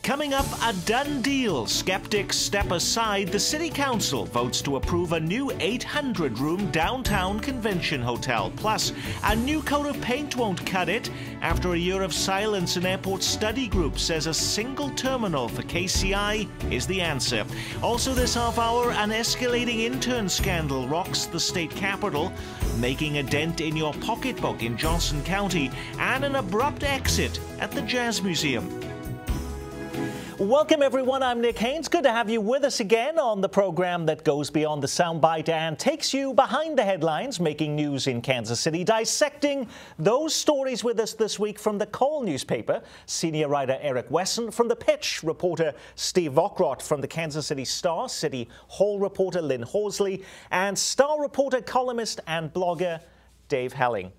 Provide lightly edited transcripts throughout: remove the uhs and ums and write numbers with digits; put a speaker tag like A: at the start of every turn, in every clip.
A: Coming up, a done deal. Skeptics step aside. The City Council votes to approve a new 800-room downtown convention hotel. Plus, a new coat of paint won't cut it. After a year of silence, an airport study group says a single terminal for KCI is the answer. Also this half hour, an escalating intern scandal rocks the state capitol, making a dent in your pocketbook in Johnson County, and an abrupt exit at the Jazz Museum. Welcome, everyone. I'm Nick Haynes. Good to have you with us again on the program that goes beyond the soundbite and takes you behind the headlines, making news in Kansas City, dissecting those stories with us this week from the Call newspaper, senior writer Eric Wesson, from The Pitch, reporter Steve Vockrodt, from the Kansas City Star, City Hall reporter Lynn Horsley, and Star reporter, columnist, and blogger Dave Helling.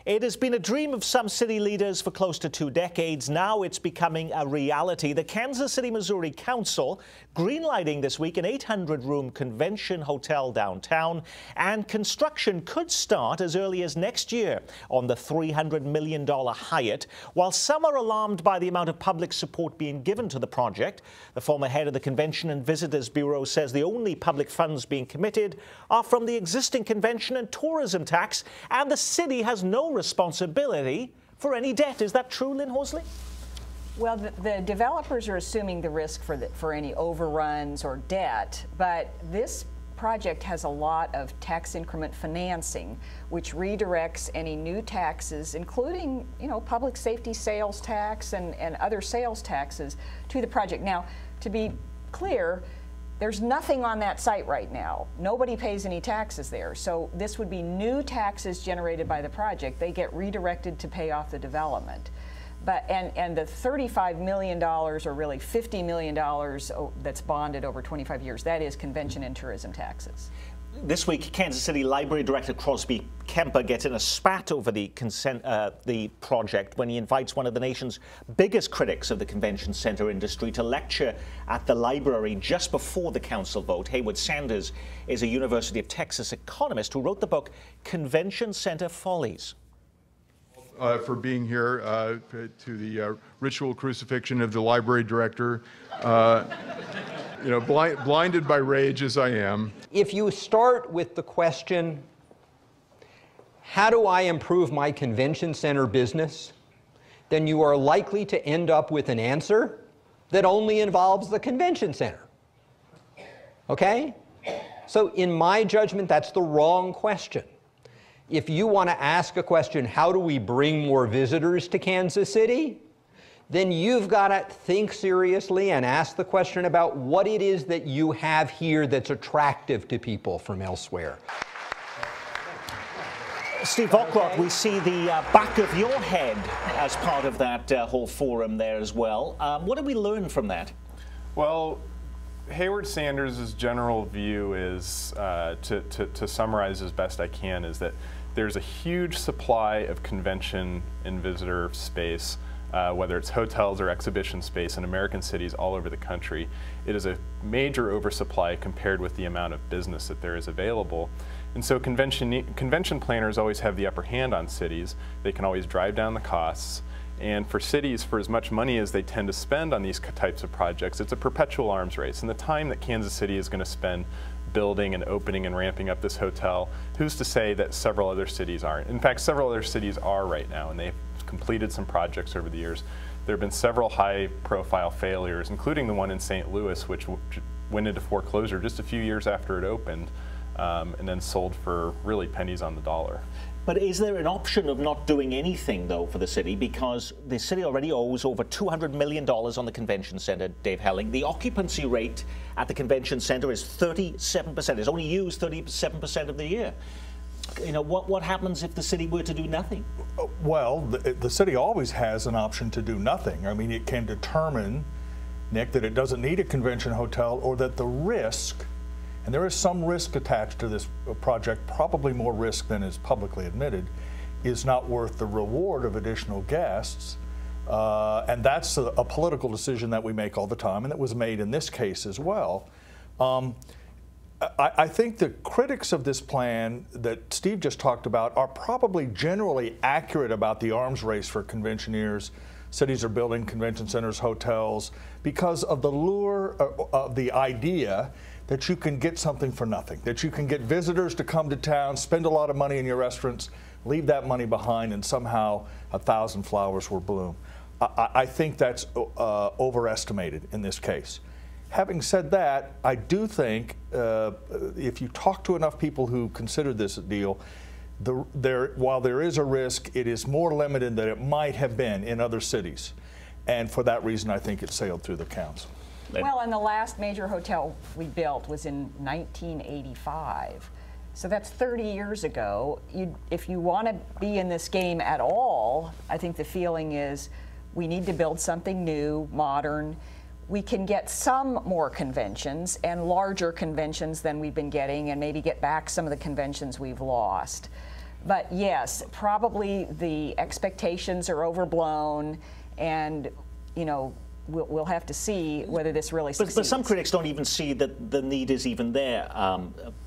A: It has been a dream of some city leaders for close to 2 decades. Now it's becoming a reality. The Kansas City, Missouri Council greenlighting this week an 800-room convention hotel downtown, and construction could start as early as next year on the $300 million Hyatt. While some are alarmed by the amount of public support being given to the project, the former head of the Convention and Visitors Bureau says the only public funds being committed are from the existing convention and tourism tax, and the city has no responsibility for any debt. Is that true, Lynn Horsley?
B: Well, the developers are assuming the risk for any overruns or debt, but this project has a lot of tax increment financing, which redirects any new taxes, including, public safety sales tax and other sales taxes, to the project. Now, to be clear, there's nothing on that site right now. Nobody pays any taxes there. So this would be new taxes generated by the project. They get redirected to pay off the development. But and the $35 million, or really $50 million that's bonded over 25 years, that is convention and tourism taxes.
A: This week, Kansas City Library Director Crosby Kemper gets in a spat over the project when he invites one of the nation's biggest critics of the convention center industry to lecture at the library just before the council vote. Hayward Sanders is a University of Texas economist who wrote the book Convention Center Follies.
C: For being here, to the ritual crucifixion of the library director. Blinded by rage as I am.
D: If you start with the question, how do I improve my convention center business, then you are likely to end up with an answer that only involves the convention center. Okay? So in my judgment, that's the wrong question. If you want to ask a question, how do we bring more visitors to Kansas City? Then you've got to think seriously and ask the question about what it is that you have here that's attractive to people from elsewhere.
A: Steve Vockrodt, we see the back of your head as part of that whole forum there as well. What did we learn from that?
E: Well, Hayward Sanders' general view is, to summarize as best I can, is that there's a huge supply of convention and visitor space, whether it's hotels or exhibition space in American cities all over the country. It is a major oversupply compared with the amount of business that there is available. And so convention planners always have the upper hand on cities. They can always drive down the costs. And for cities, for as much money as they tend to spend on these types of projects, it's a perpetual arms race. And the time that Kansas City is going to spend building and opening and ramping up this hotel, who's to say that several other cities aren't? In fact, several other cities are right now, and they've completed some projects over the years. There have been several high-profile failures, including the one in St. Louis, which went into foreclosure just a few years after it opened, and then sold for really pennies on the dollar.
A: But is there an option of not doing anything, though, for the city? Because the city already owes over $200 million on the convention center, Dave Helling. The occupancy rate at the convention center is 37%. It's only used 37% of the year. What happens if the city were to do nothing?
F: Well, the city always has an option to do nothing. I mean, it can determine, Nick, that it doesn't need a convention hotel, or that the risk, and there is some risk attached to this project, probably more risk than is publicly admitted, is not worth the reward of additional guests. And that's a political decision that we make all the time, and that was made in this case as well. I think the critics of this plan that Steve just talked about are probably generally accurate about the arms race for conventioneers. Cities are building convention centers, hotels, because of the lure of the idea that you can get something for nothing, that you can get visitors to come to town, spend a lot of money in your restaurants, leave that money behind, and somehow 1,000 flowers will bloom. I think that's overestimated in this case. Having said that, I do think if you talk to enough people who consider this a deal, while there is a risk, it is more limited than it might have been in other cities. And for that reason, I think it sailed through the council.
B: Well, and the last major hotel we built was in 1985. So that's 30 years ago. If you want to be in this game at all, I think the feeling is we need to build something new, modern. We can get some more conventions and larger conventions than we've been getting, and maybe get back some of the conventions we've lost. But yes, probably the expectations are overblown, and we'll have to see whether this really succeeds.
A: But some critics don't even see that the need is even there,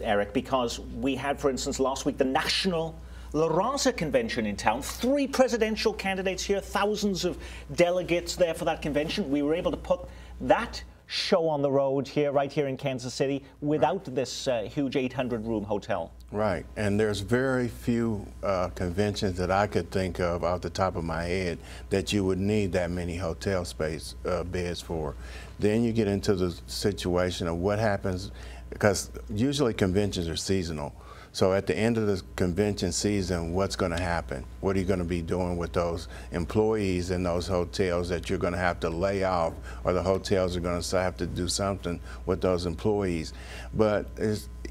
A: Eric, because we had, for instance, last week the National La Raza convention in town. 3 presidential candidates here, thousands of delegates there for that convention. We were able to put that show on the road here, right here in Kansas City, without this huge 800-room hotel.
G: Right, and there's very few conventions that I could think of off the top of my head that you would need that many hotel space beds for. Then you get into the situation of what happens, because usually conventions are seasonal. So at the end of the convention season, what's going to happen? What are you going to be doing with those employees in those hotels that you're going to have to lay off, or the hotels are going to have to do something with those employees? But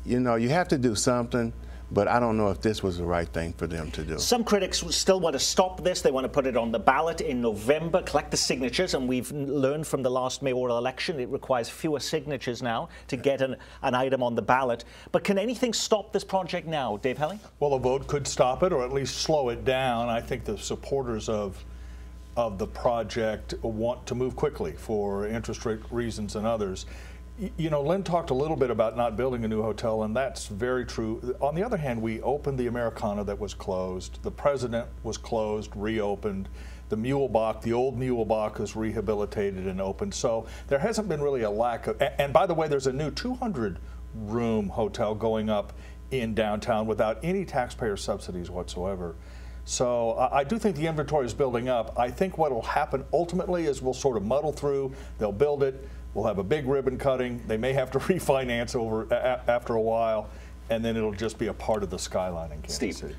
G: you have to do something, but I don't know if this was the right thing for them to do. Some critics still want to stop this. They want to put it on the ballot in November, collect the signatures, and we've learned from the last mayoral election it requires fewer signatures now to get an item on the ballot. But can anything stop this project now, Dave Helling?
F: Well, a vote could stop it or at least slow it down. I think the supporters of the project want to move quickly for interest rate reasons and others. Lynn talked a little bit about not building a new hotel, and that's very true. On the other hand, we opened the Americana that was closed. The President was closed, reopened. The Muehlebach, the old Muehlebach, was rehabilitated and opened. So there hasn't been really a lack of, and by the way, there's a new 200-room hotel going up in downtown without any taxpayer subsidies whatsoever. So I do think the inventory is building up. I think what will happen ultimately is we'll sort of muddle through. They'll build it. We'll have a big ribbon cutting. They may have to refinance after a while, and then it'll just be a part of the skyline in Kansas City.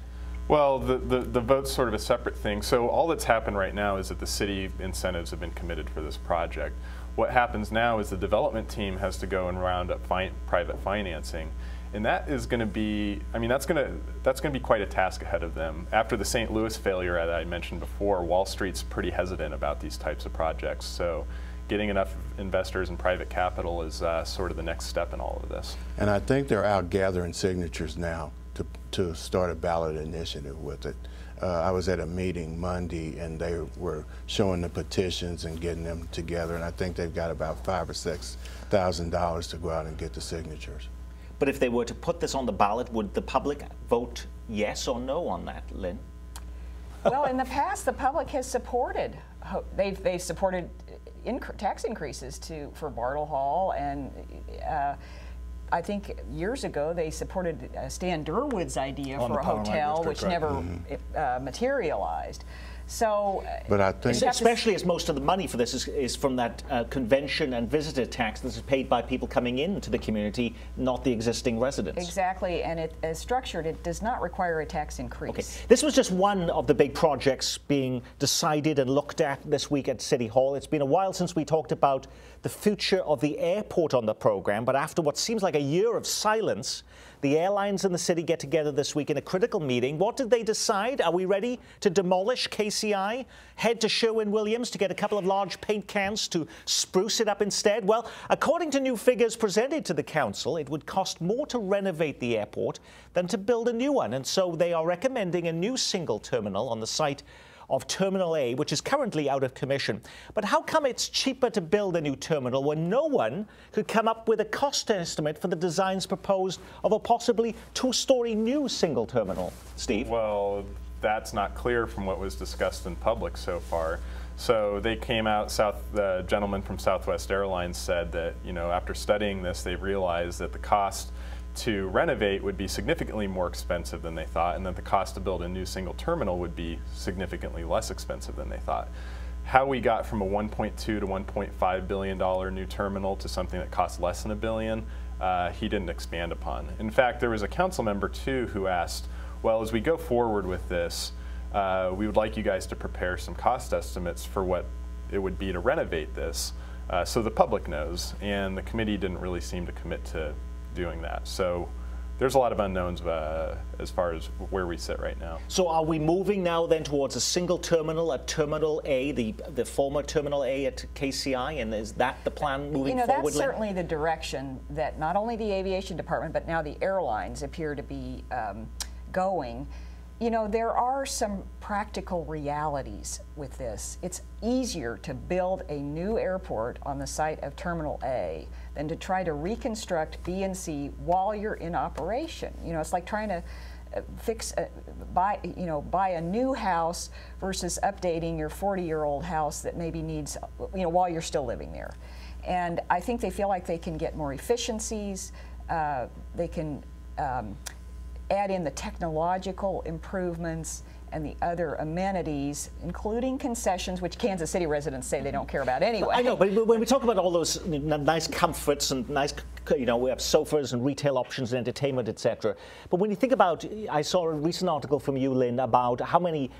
E: Well, the vote's sort of a separate thing. So all that's happened right now is that the city incentives have been committed for this project. What happens now is the development team has to go and round up private financing. And that is going to be, that's going to be quite a task ahead of them. After the St. Louis failure that I mentioned before, Wall Street's pretty hesitant about these types of projects. So getting enough investors and private capital is sort of the next step in all of this. And I think they're out gathering signatures now to start a ballot initiative with it. I was at a meeting Monday, and they were showing the petitions and getting them together, and I think they've got about $5,000 or $6,000 to go out and get the signatures. But if they were to put this on the ballot, would the public vote yes or no on that, Lynn?
B: Well, in the past, the public has supported. They've supported tax increases for Bartle Hall, and I think years ago they supported Stan Durwood's idea for a hotel, which never materialized. So,
A: but I think, especially as most of the money for this is from that convention and visitor tax that is paid by people coming into the community, not the existing residents.
B: Exactly, and it is structured. It does not require a tax increase.
A: Okay. This was just one of the big projects being decided and looked at this week at City Hall. It's been a while since we talked about the future of the airport on the program, but after what seems like a year of silence, the airlines in the city get together this week in a critical meeting. What did they decide? Are we ready to demolish KCI? Head to Sherwin-Williams to get a couple of large paint cans to spruce it up instead? Well, according to new figures presented to the council, it would cost more to renovate the airport than to build a new one. And so they are recommending a new single terminal on the site of Terminal A, which is currently out of commission. But how come it's cheaper to build a new terminal when no one could come up with a cost estimate for the designs proposed of a possibly two-story new single terminal? Steve?
E: Well, that's not clear from what was discussed in public so far. So they came out, the gentleman from Southwest Airlines said that, after studying this, they realized that the cost to renovate would be significantly more expensive than they thought, and that the cost to build a new single terminal would be significantly less expensive than they thought. How we got from a $1.2 to $1.5 billion new terminal to something that costs less than $1 billion, he didn't expand upon. In fact, there was a council member too who asked, well, as we go forward with this, we would like you guys to prepare some cost estimates for what it would be to renovate this so the public knows, and the committee didn't really seem to commit to doing that. So there's a lot of unknowns as far as where we sit right now.
A: So are we moving now then towards a single terminal at Terminal A, the former Terminal A at KCI, and is that the plan moving forward?
B: That's certainly the direction that not only the aviation department, but now the airlines appear to be going. There are some practical realities with this. It's easier to build a new airport on the site of Terminal A than to try to reconstruct B and C while you're in operation. It's like trying to buy a new house versus updating your 40-year-old house that maybe needs, while you're still living there. And I think they feel like they can get more efficiencies. They can add in the technological improvements and the other amenities, including concessions, which Kansas City residents say they don't care about anyway.
A: I know, but when we talk about all those nice comforts and nice, we have sofas and retail options and entertainment, etc. But when you think about, I saw a recent article from you, Lynn, about how many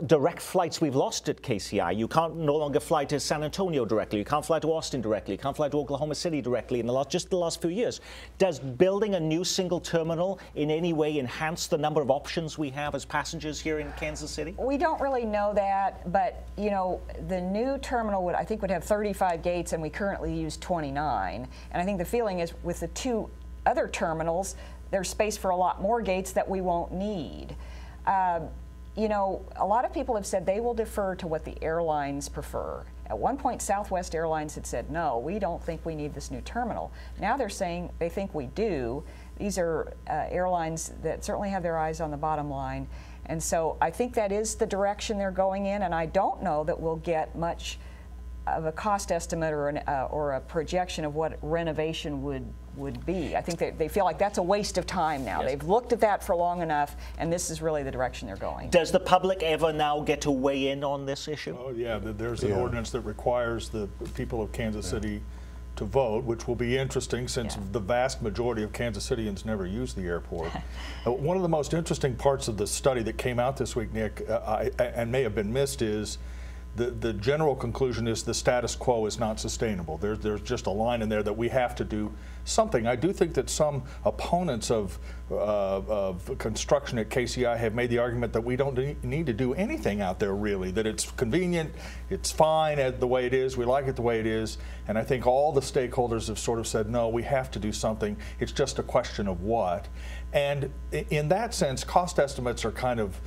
A: direct flights we've lost at KCI. You can't no longer fly to San Antonio directly. You can't fly to Austin directly. You can't fly to Oklahoma City directly in just the last few years. Does building a new single terminal in any way enhance the number of options we have as passengers here in Kansas City?
B: We don't really know that, but the new terminal would have 35 gates, and we currently use 29. And I think the feeling is with the two other terminals, there's space for a lot more gates that we won't need. A lot of people have said they will defer to what the airlines prefer. At one point, Southwest Airlines had said, no, we don't think we need this new terminal. Now they're saying they think we do. These are airlines that certainly have their eyes on the bottom line. And so I think that is the direction they're going in, and I don't know that we'll get much of a cost estimate or a projection of what renovation would be. I think they feel like that's a waste of time now.
A: Yes.
B: They've looked at that for long enough, and this is really the direction they're going.
A: Does the public ever now get to weigh in on this issue?
F: Oh yeah, there's an ordinance that requires the people of Kansas City to vote, which will be interesting since the vast majority of Kansas Cityans never use the airport. One of the most interesting parts of the study that came out this week, Nick, and may have been missed, is the general conclusion is the status quo is not sustainable. There's just a line in there that we have to do something. I do think that some opponents of construction at KCI have made the argument that we don't need to do anything out there really, that it's convenient, it's fine the way it is, we like it the way it is, and I think all the stakeholders have sort of said, no, we have to do something, it's just a question of what. And in that sense, cost estimates are kind of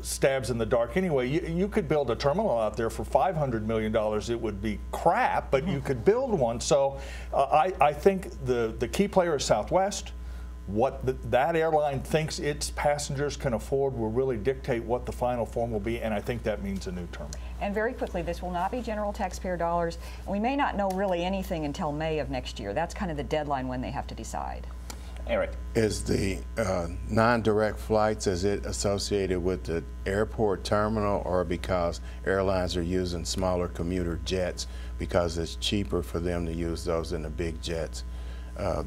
F: stabs in the dark anyway. You could build a terminal out there for $500 million. It would be crap, but you could build one. So I think the key player is Southwest. What that airline thinks its passengers can afford will really dictate what the final form will be, and I think that means a new terminal.
B: And very quickly, this will not be general taxpayer dollars. We may not know really anything until May of next year. That's kind of the deadline when they have to decide.
A: Eric.
G: Is the non-direct flights, is it associated with the airport terminal, or because airlines are using smaller commuter jets because it's cheaper for them to use those than the big jets?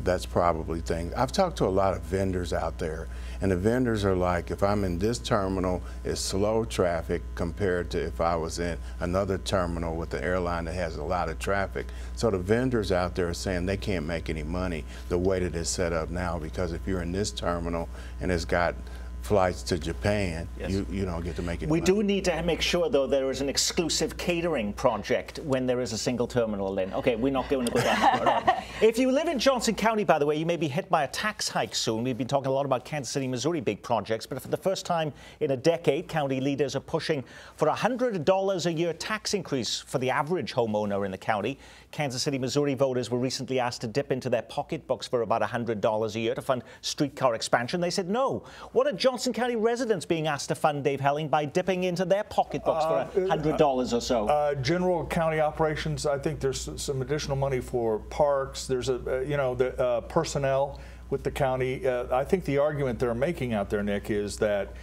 G: That's probably things. I've talked to a lot of vendors out there, and the vendors are like, if I'm in this terminal, it's slow traffic compared to if I was in another terminal with the airline that has a lot of traffic. So the vendors out there are saying they can't make any money the way that it's set up now, because if you're in this terminal and it's got flights to Japan,
A: Yes.
G: you don't get to make it.
A: We do need to make sure, though, there is an exclusive catering project when there is a single terminal in. Okay, we're not going to go down that road. If you live in Johnson County, by the way, you may be hit by a tax hike soon. We've been talking a lot about Kansas City, Missouri big projects, but for the first time in a decade, county leaders are pushing for a $100 a year tax increase for the average homeowner in the county. Kansas City, Missouri voters were recently asked to dip into their pocketbooks for about $100 a year to fund streetcar expansion. They said no. What are Johnson County residents being asked to fund, Dave Helling, by dipping into their pocketbooks for $100 or so?
F: General county operations, I think there's some additional money for parks. There's the personnel with the county. I think the argument they're making out there, Nick, is that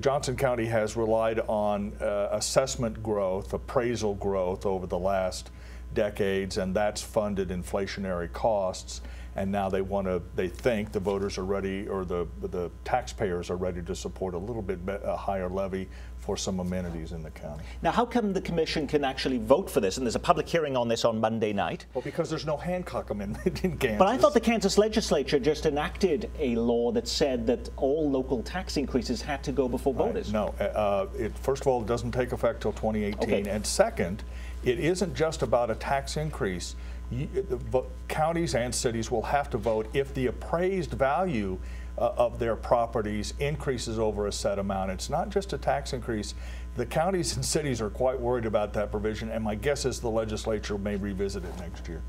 F: Johnson County has relied on assessment growth, appraisal growth over the last decades, and that's funded inflationary costs. And now they think the voters are ready, or the taxpayers are ready to support a little bit higher levy for some amenities in the county.
A: Now, how come the commission can actually vote for this? And there's a public hearing on this on Monday night.
F: Well, because there's no Hancock Amendment in Kansas.
A: But I thought the Kansas legislature just enacted a law that said that all local tax increases had to go before voters.
F: No, first of all, it doesn't take effect till 2018.
A: Okay.
F: And second, it isn't just about a tax increase. Counties and cities will have to vote if the appraised value of their properties increases over a set amount. It's not just a tax increase. The counties and cities are quite worried about that provision, and my guess is the legislature may revisit it next year.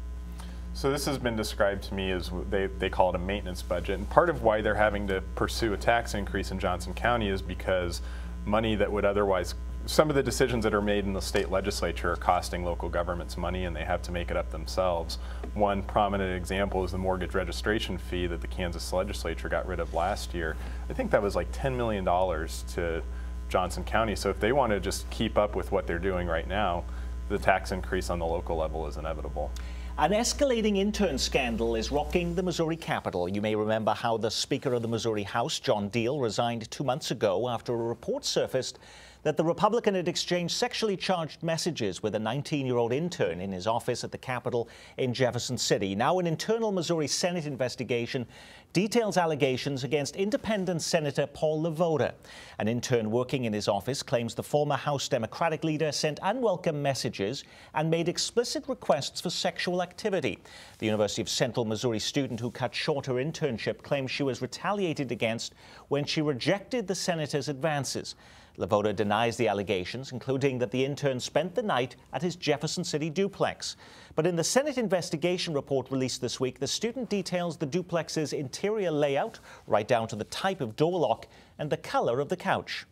E: So this has been described to me as they call it a maintenance budget. And part of why they're having to pursue a tax increase in Johnson County is because money that would otherwise, some of the decisions that are made in the state legislature are costing local governments money, and they have to make it up themselves. One prominent example is the mortgage registration fee that the Kansas legislature got rid of last year. I think that was like $10 million to Johnson County. So if they want to just keep up with what they're doing right now, the tax increase on the local level is inevitable.
A: An escalating intern scandal is rocking the Missouri Capitol. You may remember how the Speaker of the Missouri House, John Deal, resigned 2 months ago after a report surfaced that the Republican had exchanged sexually charged messages with a 19-year-old intern in his office at the Capitol in Jefferson City. Now, an internal Missouri Senate investigation details allegations against independent Senator Paul LeVota. An intern working in his office claims the former House Democratic leader sent unwelcome messages and made explicit requests for sexual activity. The University of Central Missouri student who cut short her internship claims she was retaliated against when she rejected the senator's advances. LeVota denies the allegations, including that the intern spent the night at his Jefferson City duplex. But in the Senate investigation report released this week, the student details the duplex's interior layout, right down to the type of door lock and the color of the couch.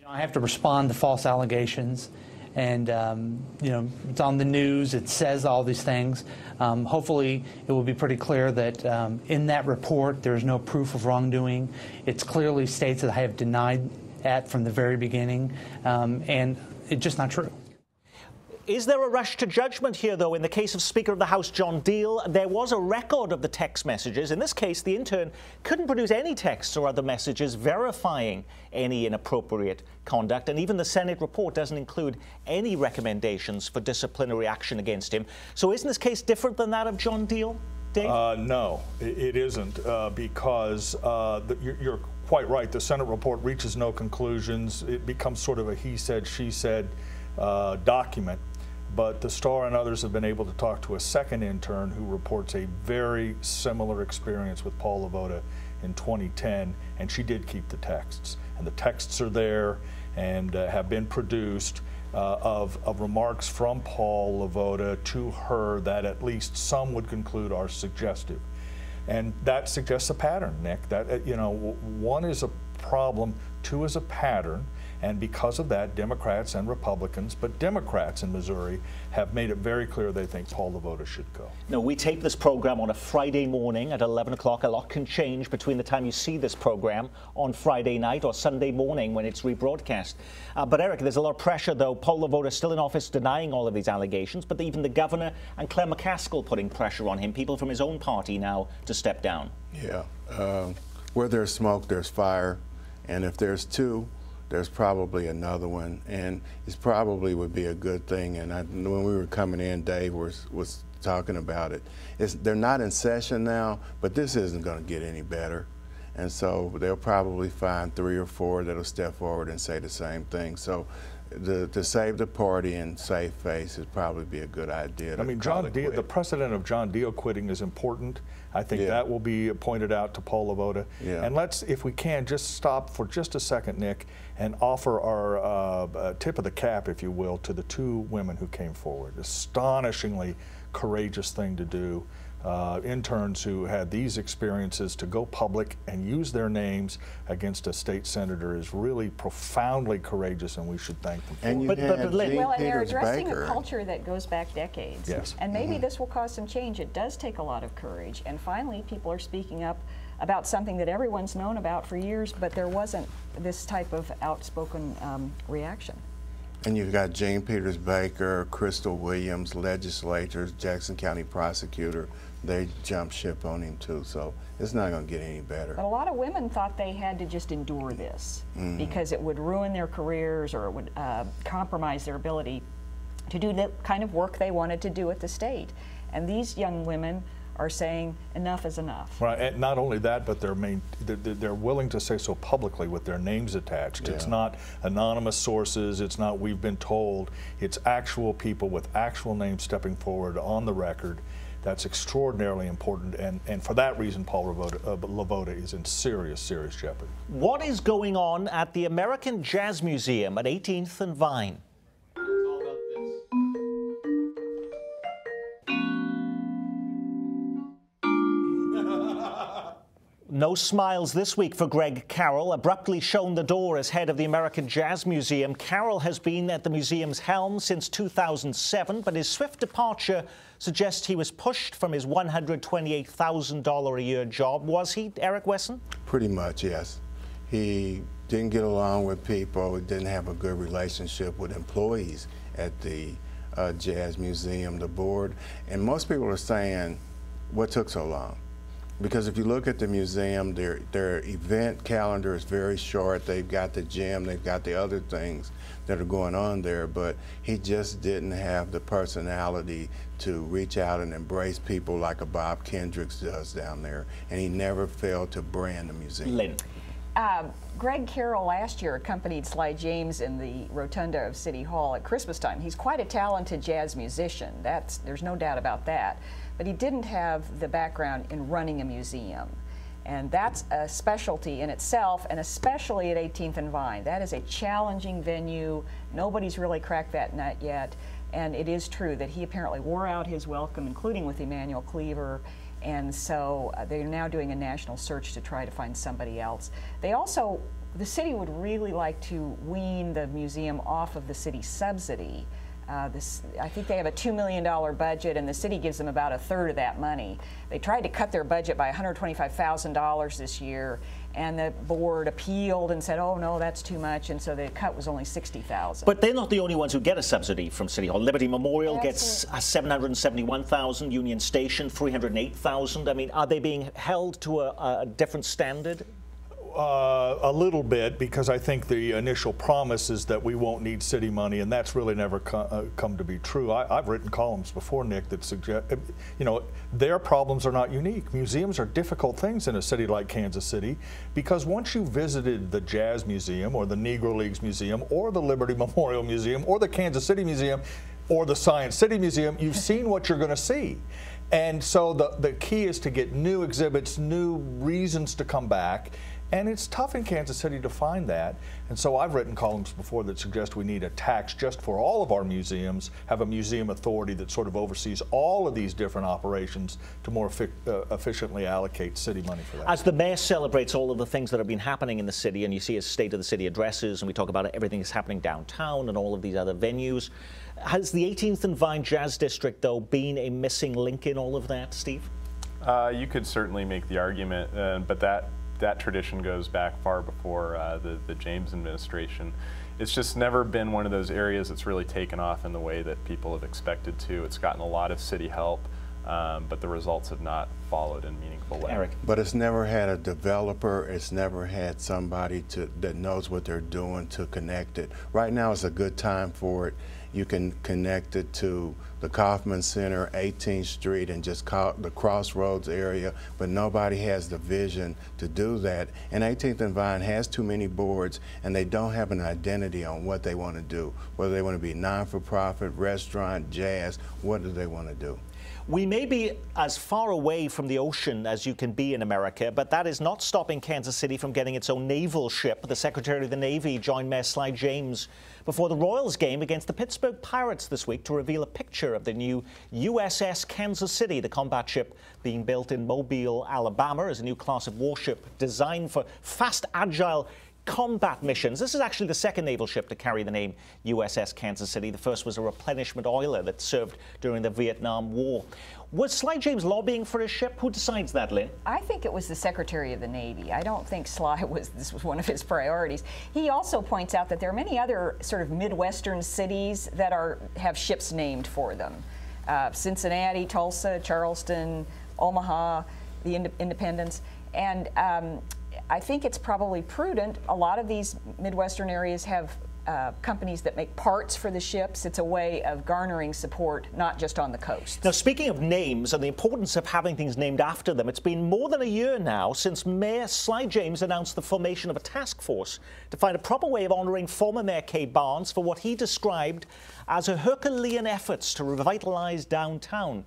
H: I have to respond to false allegations, and it's on the news, it says all these things. Hopefully it will be pretty clear that in that report there's no proof of wrongdoing. It clearly states that I have denied that from the very beginning, and it's just not true.
A: Is there a rush to judgment here, though? In the case of Speaker of the House John Deal, there was a record of the text messages. In this case, the intern couldn't produce any texts or other messages verifying any inappropriate conduct, and even the Senate report doesn't include any recommendations for disciplinary action against him. So isn't this case different than that of John Deal, Dave?
F: No, it isn't, because you're quite right. The Senate report reaches no conclusions. It becomes sort of a he said, she said document. But the Star and others have been able to talk to a second intern who reports a very similar experience with Paul LeVota in 2010, and she did keep the texts. And the texts are there and have been produced of remarks from Paul LeVota to her that at least some would conclude are suggestive. And that suggests a pattern, Nick. That, one is a problem, two is a pattern. And because of that, Democrats and Republicans, but Democrats in Missouri, have made it very clear they think Paul LeVota should go.
A: No, we tape this program on a Friday morning at 11 o'clock. A lot can change between the time you see this program on Friday night or Sunday morning when it's rebroadcast. But Eric, there's a lot of pressure, though. Paul LeVota is still in office denying all of these allegations, but even the governor and Claire McCaskill putting pressure on him, people from his own party now to step down.
G: Yeah. Where there's smoke, there's fire. And if there's two, there's probably another one, and it probably would be a good thing. And when we were coming in, Dave was talking about it. They're not in session now, but this isn't going to get any better. And so they'll probably find 3 or 4 that'll step forward and say the same thing. So to save the party and save face would probably be a good idea.
F: I mean, John Deal, the precedent of John Deal quitting is important. I think that will be pointed out to Paul LaVota.
G: Yeah.
F: And let's, if we can, just stop for just a second, Nick, and offer our tip of the cap, if you will, to the 2 women who came forward. Astonishingly courageous thing to do. Interns who had these experiences to go public and use their names against a state senator is really profoundly courageous, and we should thank them for
G: and
F: it.
G: You
A: But
G: had Jean
B: Well, and they're
G: Peters
B: addressing
G: Baker.
B: a culture that goes back decades.
F: Yes.
B: And maybe this will cause some change. It does take a lot of courage. And finally, people are speaking up about something that everyone's known about for years, but there wasn't this type of outspoken reaction.
G: And you've got Jean Peters Baker, Crystal Williams, legislators, Jackson County prosecutor. They jumped ship on him too, so it's not going to get any better.
B: But a lot of women thought they had to just endure this because it would ruin their careers or it would compromise their ability to do the kind of work they wanted to do at the state. And these young women are saying enough is enough.
F: Right, and not only that, but they're willing to say so publicly with their names attached.
G: Yeah.
F: It's not anonymous sources, it's not we've been told, it's actual people with actual names stepping forward on the record. That's extraordinarily important, and for that reason, Paul LaVota is in serious, serious jeopardy.
A: What is going on at the American Jazz Museum at 18th and Vine? No smiles this week for Greg Carroll. Abruptly shown the door as head of the American Jazz Museum, Carroll has been at the museum's helm since 2007, but his swift departure suggests he was pushed from his $128,000 a year job. Was he, Eric Wesson?
G: Pretty much, yes. He didn't get along with people, didn't have a good relationship with employees at the Jazz Museum, the board. And most people are saying, what took so long? Because if you look at the museum, their event calendar is very short. They've got the gym, they've got the other things that are going on there, but he just didn't have the personality to reach out and embrace people like a Bob Kendricks does down there, and he never failed to brand the museum.
A: Lynn.
B: Greg Carroll last year accompanied Sly James in the rotunda of City Hall at Christmas time. He's quite a talented jazz musician. There's no doubt about that. But he didn't have the background in running a museum. And that's a specialty in itself, and especially at 18th and Vine. That is a challenging venue. Nobody's really cracked that nut yet. And it is true that he apparently wore out his welcome, including with Emanuel Cleaver. And so they're now doing a national search to try to find somebody else. They also, the city would really like to wean the museum off of the city subsidy. I think they have a $2 million budget, and the city gives them about 1/3 of that money. They tried to cut their budget by $125,000 this year, and the board appealed and said, oh no, that's too much, and so the cut was only $60,000.
A: But they're not the only ones who get a subsidy from City Hall. Liberty Memorial gets $771,000, Union Station $308,000. I mean, are they being held to a different standard?
F: A little bit, because I think the initial promise is that we won't need city money, and that's really never come to be true. I've written columns before, Nick, that suggest, you know, their problems are not unique. Museums are difficult things in a city like Kansas City, because once you visited the Jazz Museum or the Negro Leagues Museum or the Liberty Memorial Museum or the Kansas City Museum or the Science City Museum, you've seen what you're going to see. And so the key is to get new exhibits, new reasons to come back. And it's tough in Kansas City to find that. And so I've written columns before that suggest we need a tax just for all of our museums, have a museum authority that sort of oversees all of these different operations to more efficiently allocate city money for that.
A: As the mayor celebrates all of the things that have been happening in the city, and you see his State of the City addresses, and we talk about everything that's happening downtown and all of these other venues, has the 18th and Vine Jazz District, though, been a missing link in all of that, Steve?
E: You could certainly make the argument, but that tradition goes back far before the James administration. It's just never been one of those areas that's really taken off in the way that people have expected to. It's gotten a lot of city help, but the results have not followed in a meaningful way.
A: Eric.
G: But it's never had a developer, it's never had somebody that knows what they're doing to connect it. Right now is a good time for it. You can connect it to the Kauffman Center, 18th Street, and just call the Crossroads area, but nobody has the vision to do that. And 18th and Vine has too many boards, and they don't have an identity on what they want to do, whether they want to be non-for-profit, restaurant, jazz, what do they want to do?
A: We may be as far away from the ocean as you can be in America, but that is not stopping Kansas City from getting its own naval ship. The Secretary of the Navy joined Mayor Sly James before the Royals game against the Pittsburgh Pirates this week to reveal a picture of the new USS Kansas City. The combat ship being built in Mobile, Alabama, is a new class of warship designed for fast, agile combat missions. This is actually the second naval ship to carry the name USS Kansas City. The first was a replenishment oiler that served during the Vietnam War. Was Sly James lobbying for a ship? Who decides that, Lynn?
B: I think it was the Secretary of the Navy. I don't think this was one of his priorities. He also points out that there are many other sort of Midwestern cities that have ships named for them. Cincinnati, Tulsa, Charleston, Omaha, the Independence. And I think it's probably prudent. A lot of these Midwestern areas have companies that make parts for the ships. It's a way of garnering support, not just on the coast.
A: Now, speaking of names and the importance of having things named after them, it's been more than a year now since Mayor Sly James announced the formation of a task force to find a proper way of honouring former Mayor Kay Barnes for what he described as a Herculean efforts to revitalise downtown.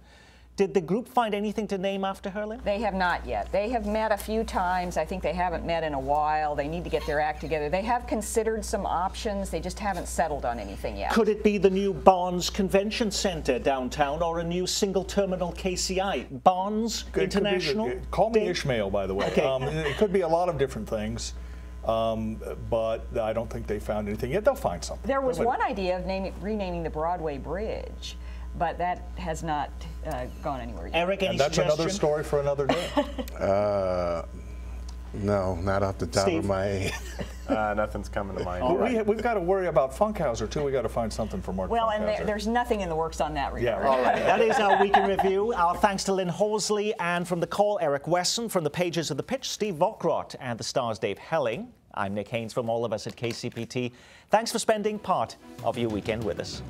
A: Did the group find anything to name after her, Lynn?
B: They have not yet. They have met a few times. I think they haven't met in a while. They need to get their act together. They have considered some options. They just haven't settled on anything yet.
A: Could it be the new Barnes Convention Center downtown or a new single terminal KCI? Barnes International?
F: Call me Ishmael, by the way.
A: Okay.
F: It could be a lot of different things. But I don't think they found anything yet. They'll find something.
B: There was one idea of renaming the Broadway Bridge, but that has not gone anywhere yet.
A: Eric, any
F: and that's
A: suggestion?
F: Another story for another day.
G: No, not off the top
A: Steve?
G: of my head.
E: Nothing's coming to mind.
F: Well, we've got to worry about Funkhauser, too. We've got to find something for Mark
B: Well,
F: Funkhauser.
B: and there's nothing in the works on that regard.
F: Yeah,
A: All right, that is our Week in Review. Our thanks to Lynn Horsley, and from The Call, Eric Wesson. From the pages of The Pitch, Steve Vokrot, and The Star's Dave Helling. I'm Nick Haynes from all of us at KCPT. Thanks for spending part of your weekend with us.